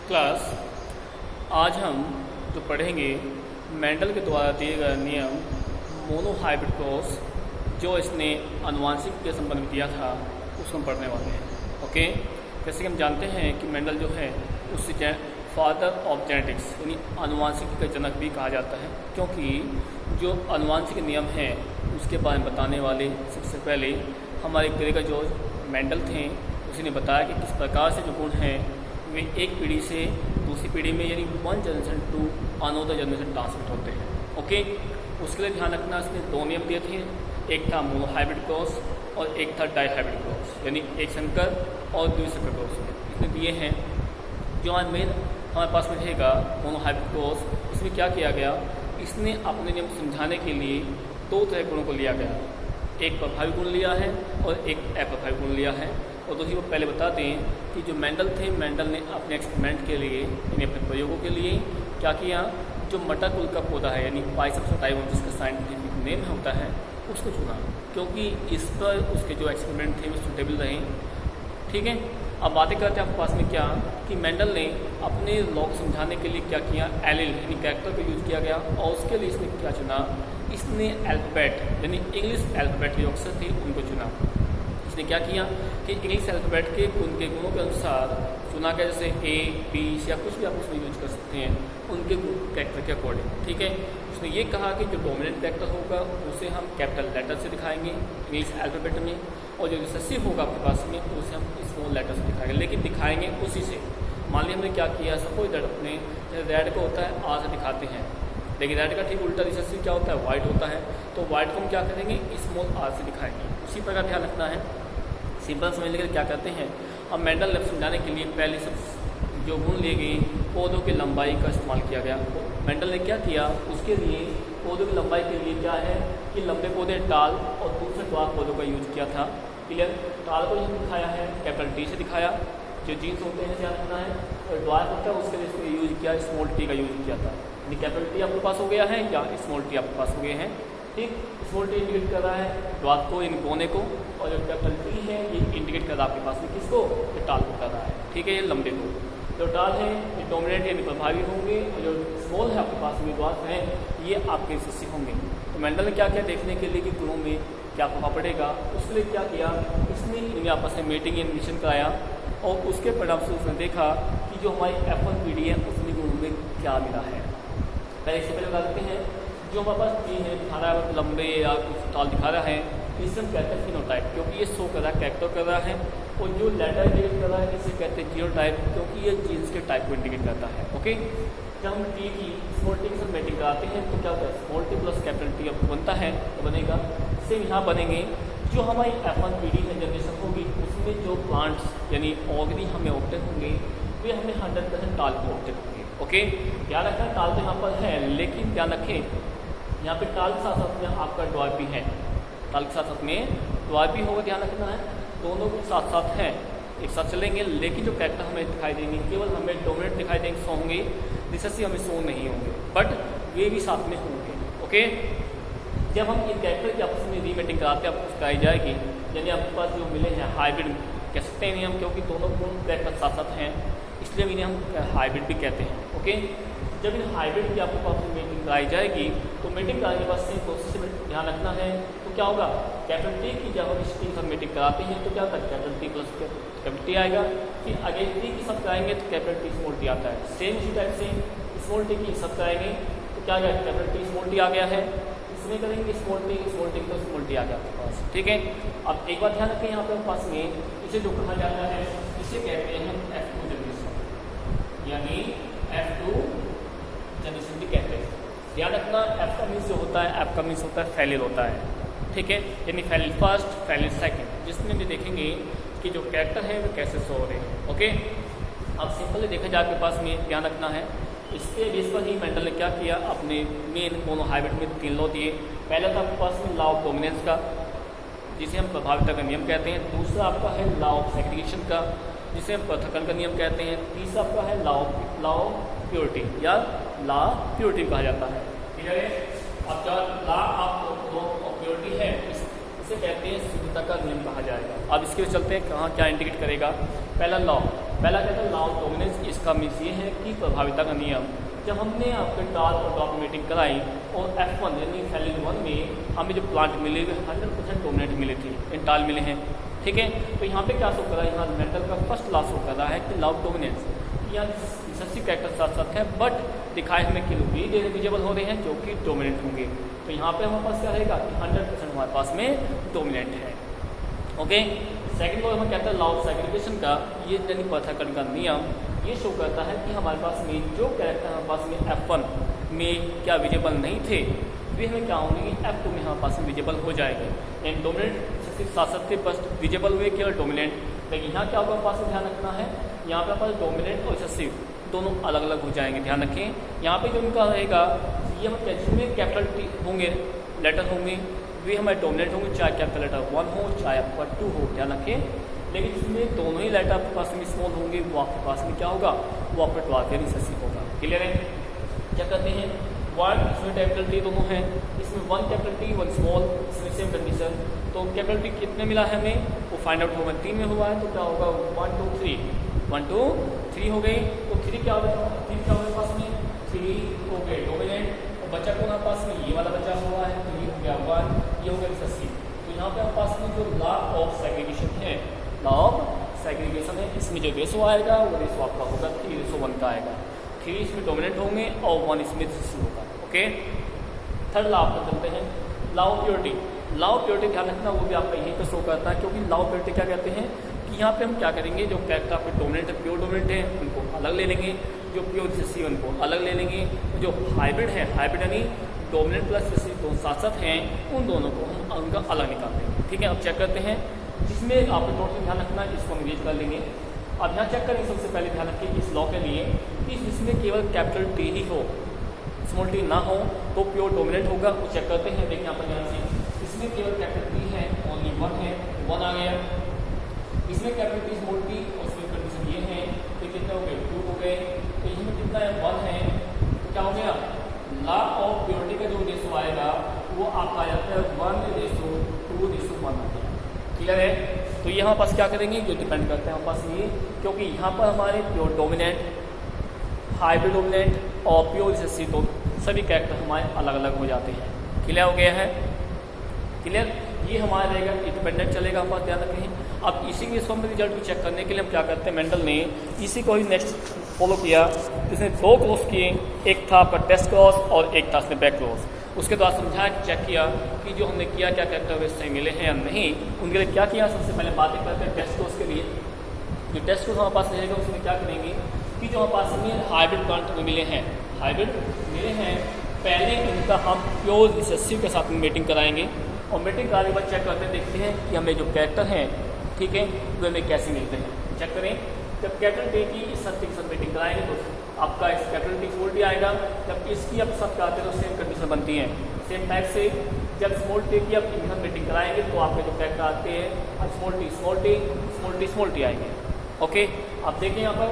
Class आज हम जो पढ़ेंगे मेंडल के द्वारा दिए गए नियम मोनोहाइब्रिड क्रॉस जो इसने आनुवंशिक के संबंध में दिया था उसको हम पढ़ने वाले हैं। ओके, जैसे कि हम जानते हैं कि मेंडल जो है उससे फादर ऑफ जेनेटिक्स यानी आनुवंशिक का जनक भी कहा जाता है, क्योंकि जो आनुवंशिक नियम हैं उसके बारे में बताने वाले सबसे पहले हमारे ग्रेगर जॉर्ज मेंडल थे। उसी ने बताया कि किस प्रकार से जो गुण हैं वे एक पीढ़ी से दूसरी पीढ़ी में यानी one generation to another generation transmit होते हैं। ओके, उसके लिए ध्यान रखना इसने दो नियम दिए थे, एक था मोनोहाइब्रिड क्रॉस और एक था डाईहाइब्रिड क्रॉस यानी एक संकर और द्विसंकर क्रॉस इसने दिए हैं। जो आज मेन हमारे पास में रहेगा मोनोहाइब्रिड क्रॉस, इसमें क्या किया गया, इसने अपने नियम समझाने के लिए दो तरह के गुणों को लिया गया, एक प्रभावी गुण लिया है और एक अप्रभावी गुण लिया है। और दूसरी को पहले बता दें कि जो मेंडल थे, मेंडल ने अपने एक्सपेरिमेंट के लिए यानी अपने प्रयोगों के लिए क्या किया, जो मटर कुल का पौधा है यानी पाइसम सटाइवम जिसका साइंटिफिक नेम होता है उसको चुना, क्योंकि इस पर उसके जो एक्सपेरिमेंट थे वो सूटेबल रहे। ठीक है, अब बातें करते हैं आपके पास में क्या कि मेंडल ने अपने लॉ को समझाने के लिए क्या किया, एलिल यानी कैरेक्टर का यूज़ किया गया और उसके लिए इसने क्या चुना, इसने अल्फ़ाबेट यानी इंग्लिश अल्फ़ाबेट के जो अक्षर थे उनको चुना। इसने क्या किया कि इंग्लिश अल्फ़ाबेट के उनके गुणों के अनुसार चुना गया, जैसे ए बी या कुछ भी आप उसमें यूज कर सकते हैं उनके कैरेक्टर के अकॉर्डिंग। ठीक है, उसने ये कहा कि जो डोमिनेंट कैरेक्टर होगा उसे हम कैपिटल लेटर से दिखाएंगे इंग्लिश अल्फ़ाबेट में, और जो रिसेसिव होगा आपके पास में उसे हम स्मॉल लेटर से दिखाएंगे, लेकिन दिखाएंगे उसी से। मान लिया हमने क्या किया, सपोज दैट अपने रेड को होता है आर से दिखाते हैं, लेकिन रेड का ठीक उल्टा रिसेसिव क्या होता है, वाइट होता है, तो वाइट को हम क्या करेंगे, स्मॉल आर से दिखाएंगे। उसी प्रकार ध्यान रखना है, सिंपल समझने के लिए क्या करते हैं, अब मेंडल ने समझाने के लिए पहले सब जो गुण लिए गए पौधों की लंबाई का इस्तेमाल किया गया। मेंडल ने क्या किया, उसके लिए पौधों की लंबाई के लिए क्या है कि लंबे पौधे टाल और दूसरे ड्वार्फ पौधों का यूज किया था। क्लियर, टाल को जो दिखाया है कैपिटल टी से दिखाया, जो जीन्स होते हैं ध्यान रखना है, और ड्वार्फ होता है उसके लिए इसको यूज किया स्मॉल टी का यूज किया था, यानी कैपिटल टी आपके पास हो गया है या स्मॉल टी आपके पास हो गए हैं। ठीक, स्मॉल टी इंडिकेट कर रहा है ड्वार्फ को यानी कोने को, और जो कैपिटल टी है ये इंडिकेट कर रहा है आपके पास में किसको, ये टाल को कर रहा है। ठीक है, ये लंबे को, जो टाल है ये डोमिनेंट यानी प्रभावी होंगे, और जो स्मॉल है आपके पास में ड्वार्फ है ये आपके रिसेसिव होंगे। तो मेंडल ने क्या किया देखने के लिए कि गुणों में क्या प्रभाव पड़ेगा, उसके लिए क्या किया, इसने इनमें आपस में मीटिंग एनिमेशन कराया और उसके परिणाम से उसने देखा कि जो हमारी F1 पीढ़ी है उसमें गुणों में क्या मिला है। पहले इससे पहले बता देते हैं, जो हमारे पास टी है दिखा रहा है लंबे या कुछ टाल दिखा रहा है, इसे हम कहते हैं फिनोटाइप, क्योंकि ये शो कर रहा है कैरेक्टर कर रहा है, और जो लेटर इंडिकेट कर रहा है इसे कहते हैं जीनोटाइप, क्योंकि ये जीन्स के टाइप को इंडिकेट करता है। ओके, जब हम टी की स्मॉल टी के साथ मैटिंग कराते हैं तो क्या होता है, small T plus capital T अब बनता है तो बनेगा सेम यहाँ बनेंगे। जो हमारी F1 पीढ़ी है जनरेशन होगी उसमें जो प्लांट्स यानी ऑर्गेनी हमें ऑब्टेन होंगे वे हमें 100% टाल को ऑब्टेन होंगे। ओके, ध्यान रखना टाल तो यहाँ पर है, लेकिन ध्यान रखें यहाँ पे टाल के साथ साथ में आपका ड्वार्फ भी है, टाल के साथ साथ में ड्वार्फ भी होगा, ध्यान रखना है, दोनों के साथ साथ हैं एक साथ चलेंगे, लेकिन जो कैरेक्टर हमें दिखाई देंगे केवल हमें डोमिनेंट दिखाई देंगे, सो होंगे, रिसेसिव हमें सो नहीं होंगे, बट वे भी साथ में होंगे। ओके, जब हम इन कैरेक्टर की आपस में रीमेटिंग कराते हैं आपको कराई जाएगी, यानी आपके पास जो मिले हैं हाइब्रिड कह सकते हैं नहीं हम, क्योंकि दोनों गुण कैरेक्टर साथ साथ हैं इसलिए इन्हें हम हाइब्रिड भी कहते हैं। ओके, जब इन हाइब्रिड की आपके पास मीटिंग कराई जाएगी तो मीटिंग कराने के बाद सेम प्रोसेस में ध्यान रखना है, तो क्या होगा, कैपिटल टी की जब हम इसकी सब मीटिंग कराते हैं तो क्या होता है, capital T plus capital T आएगा, फिर अगेन टी की सब कराएंगे तो कैपिटल टी स्मॉल टी आता है, सेम इसी टाइप से स्मॉल टी की सब कराएंगे तो क्या आएगा, कैपिटल टी स्मॉल टी आ गया है, इसमें करेंगे स्मॉल टी तो स्मॉल टी आ गया आपके पास। ठीक है, अब एक बात ध्यान रखें यहाँ पे पास में इसे जो कहा जाता है इसे कहते हैं हम F2 जनरेशन, यानी F2 जनरेशन भी कहते हैं। ध्यान रखना F का मीन्स जो होता है, F का मीन्स होता है फेलियर होता है। ठीक है, यानी फेलियर फर्स्ट फेलियर सेकंड, जिसमें भी देखेंगे कि जो कैरेक्टर है वो कैसे शो हो रहे हैं। ओके, अब सिंपली देखा जाए आपके पास में ध्यान रखना है, इसके बेस पर ही मेंडल ने क्या किया, अपने मेन मोनोहाइब्रिड में 3 लॉ दिए। पहला था आपके पास में लॉ ऑफ डोमिनेंस का जिसे हम प्रभाविता का नियम कहते हैं, दूसरा आपका है लॉ ऑफ सेग्रीगेशन का जिसे हम पृथक्करण का नियम कहते हैं, तीसरा आपका है लॉ ऑफ प्योरिटी या लॉ प्योरिटी कहा जाता है। ठीक है, अब जो लॉ ऑफ प्योरिटी है इसे कहते हैं शुद्धता का नियम कहा जाएगा। अब इसके चलते हैं कहाँ क्या इंडिकेट करेगा, पहला लॉ पहला कहता है लॉ ऑफ डोमिनेंस, इसका मीन्स ये है कि प्रभाविता का नियम। जब हमने आपके टाल और डॉट मीटिंग कराई और F1 यानी फैलिन 1 में हमें जो प्लांट मिले हुए 100% डोमिनेंट मिले थे, इंटाल मिले हैं, ठीक है। तो यहाँ पे क्या शो कर रहा है, यहाँ मेंटल का फर्स्ट लॉ शो कर रहा है कि लॉ ऑफ डोमिनेंस, यहाँ रिसेसिव कैरेक्टर साथ साथ है, बट दिखाए हमें कि भी विजिबल हो रहे हैं जो कि डोमिनेंट होंगे। तो यहाँ पे हमारे पास क्या रहेगा कि 100% हमारे पास में डोमिनेंट है। ओके, सेकंड लॉ हम कहते हैं लॉ ऑफ सेग्रीगेशन का, ये यानी पृथक्करण का नियम, ये शो करता है कि हमारे पास में जो कैरेक्टर हमारे पास में F1 में क्या विजिबल नहीं थे वे हमें क्या होंगे F2 में हमारे पास में विजिबल हो जाएंगे। एंड डोमिनेंट सिर्फ साथ साथ फर्स्ट विजिबल हुए केवल डोमिनेंट, लेकिन यहाँ क्या होगा हमारे पास ध्यान रखना है, यहाँ पे हमारे पास डोमिनेंट और रिसेसिव दोनों अलग अलग हो जाएंगे, ध्यान रखें। यहाँ पे जो उनका रहेगा ये हम जिसमें कैपिटल T होंगे, लेटर होंगे, वे हमारे डोमिनेंट होंगे, चाहे कैपिटल लेटर 1 हो चाहे आपका 2 हो, ध्यान रखें। लेकिन जिसमें दोनों ही लेटर आपके पास में स्मॉल होंगे वो आपके पास में क्या होगा, वो आपका ट्वार्फ यानी रिसेसिव होगा। क्लियर है? क्या कहते हैं वर्ड, इसमें कैपिटल T दोनों हैं, इसमें 1 कैपिटल T 1 स्मॉल, इसमें सेम कंडीशन। तो कैपिटल T कितने मिला है हमें, वो फाइंड आउट होगा, 3 में हुआ है, तो क्या होगा 1 2 3 1 2 3 हो गई। तो 3 क्या होगा, 3 क्या होगा पास में 3 हो गए डोमिनेंट, और बच्चा कौन है पास में, ये वाला बच्चा हुआ है, तो ये हो गया 1, ये हो गया रिसेसिव। तो यहाँ पे पास में जो लॉ ऑफ सेग्रीगेशन है, लॉ ऑफ सेग्रीगेशन है, इसमें जो रेशो आएगा वो रेशो आपका होगा 3:1 का आएगा। 3 इसमें डोमिनेंट होंगे और 1 इसमें रिसेसिव होगा। ओके, थर्ड लॉ आपको चलते हैं law of purity. Law of purity ध्यान रखना वो भी आपका यहीं पर शो करता है, क्योंकि लॉ ऑफ प्योरिटी क्या कहते हैं कि यहाँ पे हम क्या करेंगे, जो कैरेक्टर आपके डोमिनेंट है, प्योर डोमिनेंट है, उनको अलग ले लेंगे, जो प्योर रिसेसिव उनको अलग ले लेंगे, जो हाइब्रिड है, हाइब्रिड यानी डोमिनेंट प्लस रिसेसिव दोनों साथ साथ हैं, उन दोनों को हम उनका अलग निकाल देंगे। ठीक है, अब चेक करते हैं, जिसमें आपको नोट में ध्यान रखना है, इसको हम रीड कर लेंगे। अब यहाँ चेक करेंगे, सबसे पहले ध्यान रखिए इस लॉ के लिए कि जिसमें केवल कैपिटल T ही हो, स्मॉल t ना हो, तो प्योर डोमिनेंट होगा। वो चेक करते हैं, देखिए यहाँ पर ध्यान से, इसमें केवल कैपिटल T है, ओनली 1 है, 1 आ गया। इसमें कैपिटल T स्मॉल t और इसमें कंडीशन ये है, तो कितने हो गए 2 हो गए, तो इसमें कितना है 1 है, तो क्या हो गया लॉ ऑफ प्योरिटी का जो रेशो आएगा वो आपका आ जाता है 1:2:1 आ गया। क्लियर है? तो ये हमारे पास क्या करेंगे, जो डिपेंड करते हैं हमारे पास ये, क्योंकि यहाँ पर हमारे प्योर डोमिनेंट, हाइब्रिड डोमिनेंट और प्योर रिसेसिव तो सभी कैरेक्टर हमारे अलग अलग हो जाते हैं। क्लियर हो गया है? क्लियर? ये हमारा रहेगा इंडिपेंडेंट चलेगा, हमारे पास ध्यान रखें। अब इसी के इसको रिजल्ट को चेक करने के लिए हम क्या करते हैं, मेंडल ने इसी को ही नेक्स्ट फॉलो किया, इसने 2 क्लॉज किए, एक था आपका टेस्ट क्लॉज और एक था उसने बैक क्लॉज। उसके बाद समझाया, चेक किया कि जो हमने किया क्या कैरेक्टर वे सही मिले हैं या नहीं। उनके लिए क्या किया, सबसे पहले बातें करते हैं टेस्ट क्लॉज के लिए। जो टेस्ट क्लॉज हमारे पास रहेगा उसमें क्या करेंगे कि जो हमारे पास में हाइब्रिड प्लांट में मिले हैं, हाइब्रिड मिले हैं, पहले इनका हम प्योर रिसेसिव के साथ में मीटिंग कराएंगे, और मीटिंग कराने के बाद चेक करते देखते हैं कि हमें जो कैरेक्टर हैं, ठीक है, वो हमें कैसे मिलते हैं। चेक करें, जब कैपिटल T की इस सत्य के साथ मीटिंग कराएंगे तो आपका इस कैपिटल T स्मॉल t आएगा, जब इसकी आप सब कराते हैं तो सेम कंडीशन बनती है। सेम टाइप से जब स्मॉल t की आप इनके साथ मीटिंग कराएंगे तो आपके जो कैरेक्टर आते हैं small t small t small t small t आएंगे। ओके, आप देखिए यहाँ पर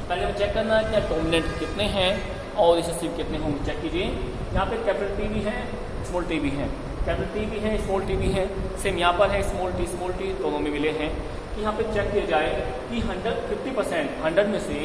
पहले हमें चेक करना है कि डोमिनेंट कितने हैं और रिसेसिव कितने होंगे। चेक कीजिए, यहाँ पे कैपिटल T भी है, स्मॉल t भी है, कैपिटल T भी है, स्मॉल t भी है, सेम यहाँ पर है स्मॉल t दोनों में मिले हैं। यहाँ पे चेक किया जाए कि 50% 100 में से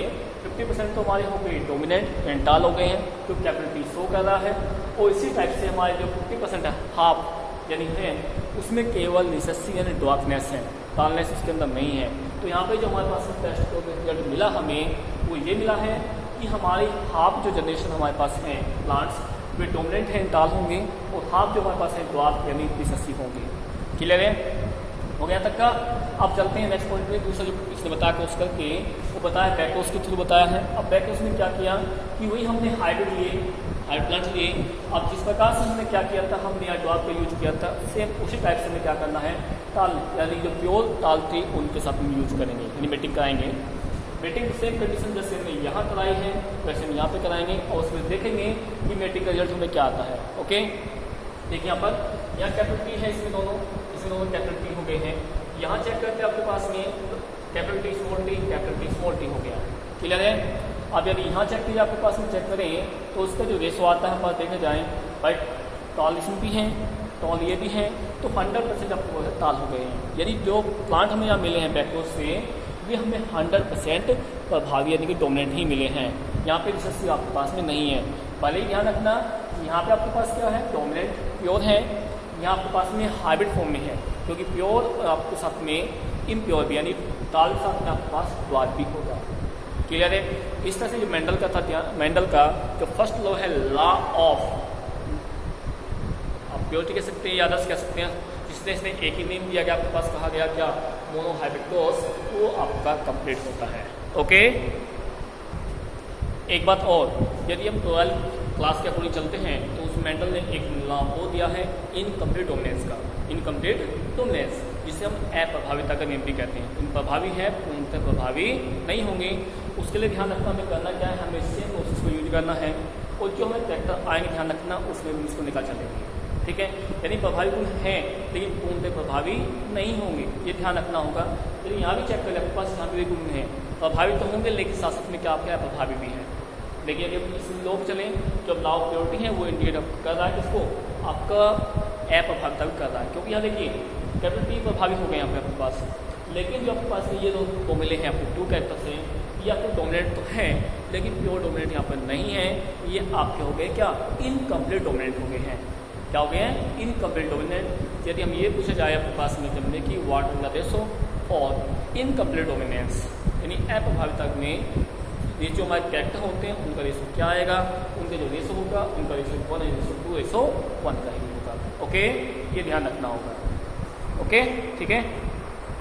50% तो हमारे हो गए डोमिनेंट एंटाल हो गए हैं, तो कैपिटल T शो कर रहा है। और इसी टाइप से हमारे जो 50% है हाफ यानी है, उसमें केवल रिसेसिव यानी डॉर्कनेस है, टालनेस उसके अंदर नहीं है। तो यहाँ पे जो हमारे पास टेस्ट को रिजल्ट मिला हमें, वो ये मिला है कि हमारी हाफ जो जनरेशन हमारे पास है प्लांट्स, वे डोमिनेंट है एंटाल होंगे, और हाफ जो हमारे पास है डॉर्क यानी रिसेसिव होंगे। क्लियर है? हो गया तक का। अब चलते हैं नेक्स्ट पॉइंट में। दूसरा जो इसने बताया कोर्स करके वो बताया बैकोस के थ्रू बताया है। अब बैकोस में क्या किया कि वही हमने हाइब्रिड लिए, हाइब्रिड प्लांट लिए। अब जिस प्रकार से हमने क्या किया था, हमने यहाँ डॉर्क का यूज किया था, सेम उसी टाइप से हमें क्या करना है, टाल यानी जो प्योर टाल थी उनके साथ हम यूज करेंगे, यानी मीटिंग कराएंगे। मीटिंग सेम कंडीशन जैसे हमने यहाँ कराई है वैसे हम यहाँ पे कराएंगे, और उसमें देखेंगे कि मीटिंग का रिजल्ट हमें क्या आता है। ओके, देखिए यहाँ पर यहाँ कैपिटल T है, इसमें दोनों कैपिटल T हो गए हैं। यहाँ चेक करते हैं आपके पास में कैपिटल T स्मॉल t हो गया। क्लियर है? अब यदि यहाँ चेक कीजिए, आपके पास में चेक करें तो उसका जो रेशो आता है पास देखने जाएँ, बट टॉल इसमें भी है, टॉल ये भी है, तो 100% आपको ताल हो गए हैं। यदि जो प्लांट हमें यहाँ मिले हैं बैकोस से, ये हमें 100% प्रभावी यानी कि डोमिनेंट ही मिले हैं। यहाँ पे रिसेसिव आपके पास में नहीं है। भले ही ध्यान रखना, यहाँ पे आपके पास क्या है, डोमिनेंट प्योर है, यहाँ आपके पास में हाइब्रिड फॉर्म में है, क्योंकि प्योर आपके साथ में इम्प्योर भी यानी ताल के साथ में आपके पास द्वार भी होगा। क्लियर है? इस तरह से जो मेंडल का था, मेंडल का जो फर्स्ट लॉ है लॉ ऑफ, आप प्योरिटी कह सकते हैं या आदर्श कह सकते हैं, जिसने इसने एक ही नेम दिया गया, आपके पास कहा गया क्या, मोनोहाइब्रिडोस, वो आपका कंप्लीट होता है। ओके, एक बात और, यदि हम 12 क्लास के अकॉर्डिंग चलते हैं तो उस मेंडल ने एक लॉ वो दिया है इनकम्प्लीट डोमिनेंस का, इनकम्प्लीट डोमिनेंस, जिसे हम अप्रभाविता का नियम भी कहते हैं। इन प्रभावी है, पूर्णतः प्रभावी नहीं होंगे। उसके लिए ध्यान रखना हमें करना क्या है, हमें सेम प्रोसेस को यूज करना है, और जो हमें कैरेक्टर आएंगे ध्यान रखना उसमें भी इसको निकाल चलेंगे। ठीक है, यानी प्रभावी गुण हैं लेकिन पूर्णतः प्रभावी नहीं होंगे, ये ध्यान रखना होगा। लेकिन यहाँ भी चेक कर ले, आपके पास यहाँ भी गुण हैं, प्रभावी तो होंगे लेकिन साथ साथ में क्या आपके प्रभावी भी हैं। लेकिन यदि इस लोग चलें, जो लॉ ऑफ प्योरिटी है वो इंडिकेट कर रहा है किसको, आपका अप्रभाविता भी कर रहा है, क्योंकि यहाँ देखिए कैपिटल P प्रभावी हो गए यहाँ पे आपके पास, लेकिन जो आपके पास ये दो मिले हैं आपको 2 कैरेक्टर्स हैं, ये आपको डोमिनेंट तो है लेकिन प्योर डोमिनेंट यहाँ पर नहीं है, ये आपके हो गए क्या, इनकम्प्लीट डोमिनेंट हो गए हैं। क्या हो गए हैं, इनकम्प्लीट डोमिनेंट। यदि हम ये पूछा जाए आपके पास में जमने की व्हाट इज द रेशो और इनकम्प्लीट डोमिनेंस, यानी अप्रभाविता में ये जो हमारे कैरेक्टर होते हैं उनका रेशो क्या आएगा, उनका जो रेशो होगा उनका रेशो 1 रेशो 2 रेशो 1 का ही होगा। ओके, ये ध्यान रखना होगा। ओके, ठीक है।